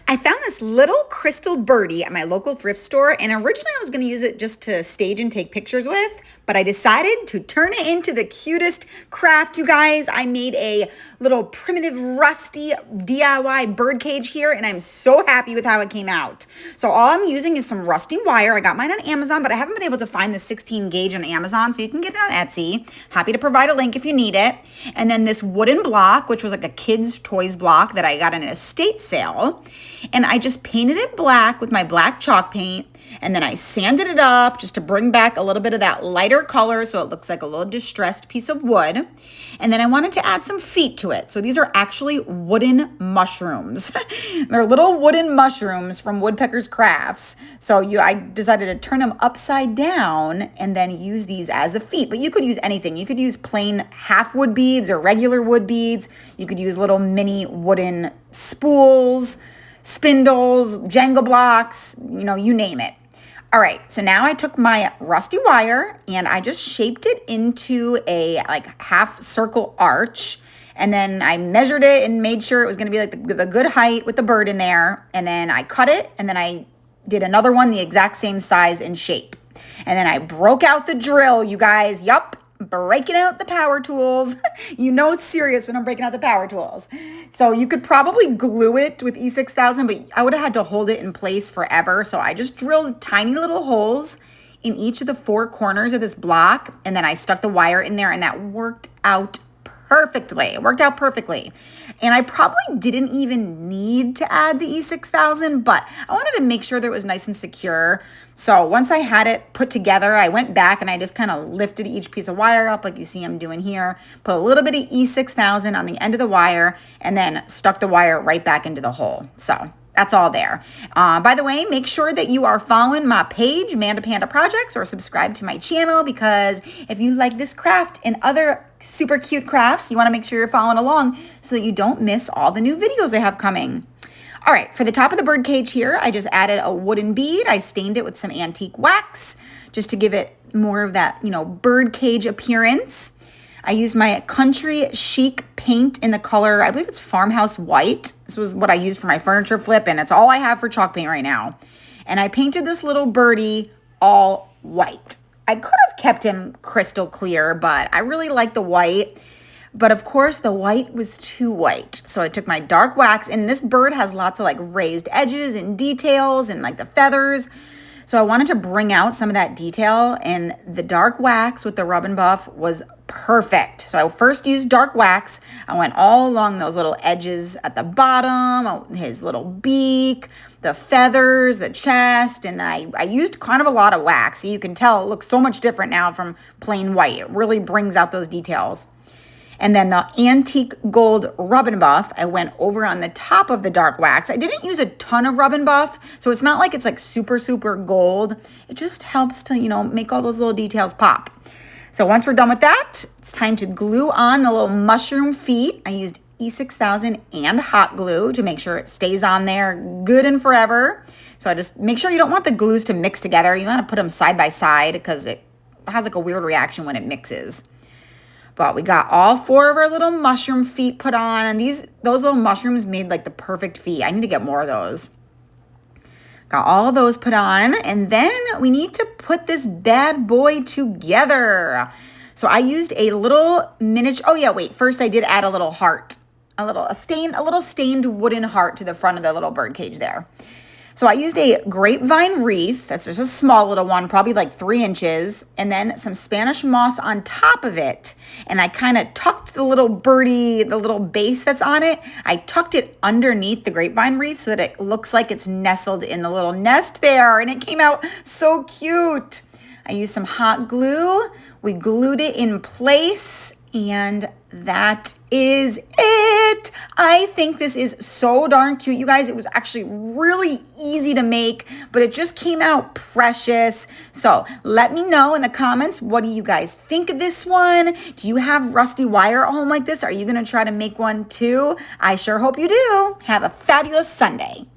I found this little crystal birdie at my local thrift store, and originally I was going to use it just to stage and take pictures with, but I decided to turn it into the cutest craft, you guys. I made a little primitive, rusty DIY birdcage here, and I'm so happy with how it came out. So all I'm using is some rusty wire. I got mine on Amazon, but I haven't been able to find the 16 gauge on Amazon, so you can get it on Etsy. Happy to provide a link if you need it. And then this wooden block, which was like a kid's toys block that I got in an estate sale. And I just painted it black with my black chalk paint. And then I sanded it up just to bring back a little bit of that lighter color so it looks like a little distressed piece of wood. And then I wanted to add some feet to it. So these are actually wooden mushrooms. They're little wooden mushrooms from Woodpecker's Crafts. So I decided to turn them upside down and then use these as the feet. But you could use anything. You could use plain half wood beads or regular wood beads. You could use little mini wooden spools, spindles, Jenga blocks, you name it. All right, so now I took my rusty wire and I just shaped it into a half circle arch. And then I measured it and made sure it was gonna be like the good height with the bird in there. And then I cut it and then I did another one the exact same size and shape. And then I broke out the drill, you guys. Yup. Breaking out the power tools. You know it's serious when I'm breaking out the power tools. So you could probably glue it with E6000, but I would have had to hold it in place forever. So I just drilled tiny little holes in each of the four corners of this block, and then I stuck the wire in there, and that worked out perfectly. It worked out perfectly. And I probably didn't even need to add the E6000, but I wanted to make sure that it was nice and secure. So once I had it put together, I went back and I just kind of lifted each piece of wire up like you see I'm doing here, put a little bit of E6000 on the end of the wire, and then stuck the wire right back into the hole. So that's all there. By the way, make sure that you are following my page, Manda Panda Projects, or subscribe to my channel, because if you like this craft and other super cute crafts, you want to make sure you're following along so that you don't miss all the new videos I have coming. All right, for the top of the bird cage here, I just added a wooden bead. I stained it with some antique wax just to give it more of that, bird cage appearance. I used my country chic paint in the color, I believe it's farmhouse white. This was what I used for my furniture flip, and it's all I have for chalk paint right now. And I painted this little birdie all white. I could have kept him crystal clear, but I really like the white. But of course, the white was too white. So I took my dark wax, and this bird has lots of raised edges and details and the feathers. So I wanted to bring out some of that detail, and the dark wax with the rub and buff was perfect. So I first used dark wax. I went all along those little edges at the bottom, his little beak, the feathers, the chest, and I used kind of a lot of wax. So you can tell it looks so much different now from plain white. It really brings out those details. And then the antique gold rub and buff, I went over on the top of the dark wax. I didn't use a ton of rub and buff, so it's not like it's super, super gold. It just helps to, make all those little details pop. So once we're done with that, it's time to glue on the little mushroom feet. I used E6000 and hot glue to make sure it stays on there good and forever. So I just make sure you don't want the glues to mix together. You want to put them side by side because it has a weird reaction when it mixes. But we got all four of our little mushroom feet put on, and those little mushrooms made the perfect feet. I need to get more of those. Got all of those put on, and then we need to put this bad boy together. So I used a little miniature. Oh yeah, wait. First I did add a little heart, a little stained wooden heart to the front of the little bird cage there. So I used a grapevine wreath. That's just a small little one, probably 3 inches, and then some Spanish moss on top of it. And I kind of tucked the little birdie, the little base that's on it, I tucked it underneath the grapevine wreath so that it looks like it's nestled in the little nest there. And it came out so cute. I used some hot glue. We glued it in place, and that is it. I think this is so darn cute, you guys. It was actually really easy to make, but it just came out precious. So let me know in the comments, what do you guys think of this one? Do you have rusty wire at home like this? Are you gonna try to make one too? I sure hope you do. Have a fabulous Sunday.